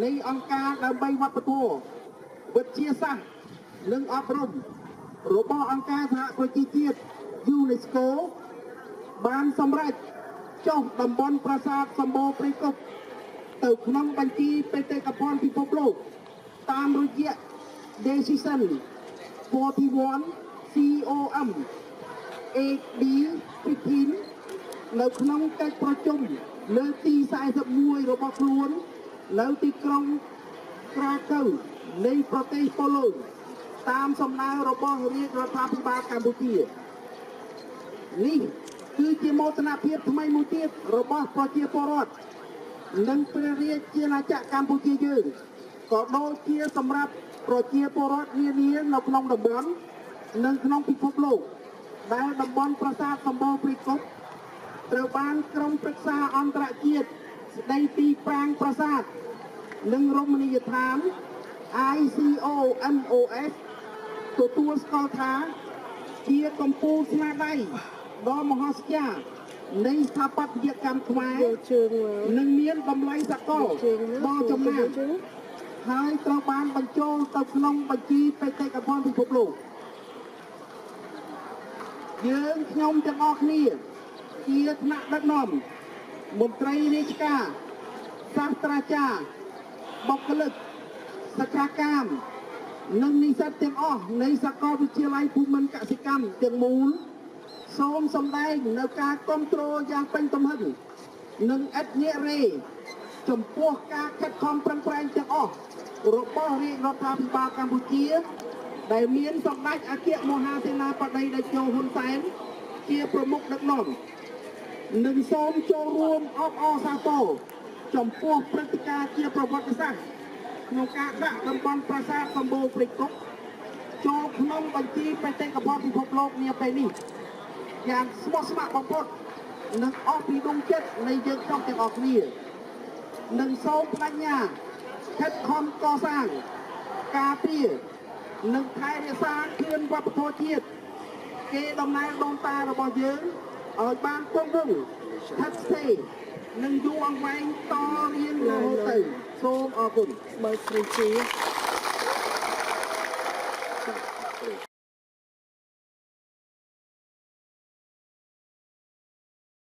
នៃអង្គការដើម្បីវប្បធម៌វិទ្យាសាស្ត្រនិងអប់រំរបស់អង្គការសហប្រជាជាតិ UNESCO បានសម្រេចចុះតំបន់ប្រាសាទសម្បូរព្រៃគុកទៅក្នុងបញ្ជីបេតិកភណ្ឌពិភពលោកតាមរយៈ Decision 41 COM AD 15នៅក្នុងកិច្ចប្រជុំលើកទី41របស់ខ្លួននៅទីក្រុងក្រាកូវនៃប្រទេសប៉ូឡូញតាមសំណើរបស់រាជរដ្ឋាភិបាលកម្ពុជានេះគឺជាមោទនភាពថ្មីមួយទៀតរបស់ប្រជាពលរដ្ឋនិងព្រះរាជាណាចក្រកម្ពុជាយើងក៏ដូចជាសម្រាប់ប្រជាពលរដ្ឋនានានៅក្នុងតំបន់និងក្នុងពិភពលោកដែលតំបន់ប្រាសាទសម្បូរព្រៃគុកត្រូវបានក្រុមប្រឹក្សាអន្តរជាតិស្ដីពីប្រាង្គប្រាសាទនិងរមណីយដ្ឋាន ICOMOS ទទួលស្គាល់ថាជាកម្ពុជាស្នាដៃដ៏មហស្ចារ្យនៃស្ថាបត្យកម្មខ្មែរនិងមានតម្លៃសកលដ៏ចំណាស់ហើយត្រូវបានបញ្ចូលទៅក្នុងបញ្ជីបេតិកភណ្ឌពិភពលោកយើងខ្ញុំទាំងអស់គ្នាជាថ្នាក់ដឹកនាំមន្ត្រីរាជការសាស្ត្រាចារ្យបុគ្គលិកសិក្ខាកាមនិងនិស្សិតទាំងអស់នៃសាកលវិទ្យាល័យភូមិន្ទកសិកម្មទាំងមូលសូមសម្ដែងនៅការគ្រប់គ្រងយ៉ាងពេញទំហឹងនិងឥតងាករេចំពោះការខិតខំប្រឹងប្រែងទាំងអស់របស់រាជរដ្ឋាភិបាលកម្ពុជាដែលមានសម្ដេចអគ្គមហាសេនាបតីតេជោហ៊ុនសែនជាប្រមុខដឹកនាំនិងសូមចូលរួមអបអរសាទរចំពោះព្រឹត្តិការណ៍ជាប្រវត្តិសាស្ត្រក្នុងការដាក់តំបន់ប្រាសាទសម្បូរព្រៃគុកចូលក្នុងបញ្ជីបេតិកភណ្ឌពិភពលោកនាពេលនេះយ៉ាងស្មោះស្ម័គ្របំផុតនិងអស់ពីដួងចិត្តនៃយើងទាំងអស់គ្នានិងសូមបញ្ញាខិតខំកសាងការពារនិងថែរក្សាគ្រឿងវប្បធម៌ជាតិគេតំណែងដូនតារបស់យើងឲ្យបានគង់វង្សស្ថិតស្ថេរនិងយូរអង្វែងតរៀងរហូតទៅសូមអរគុណបើស្រីជា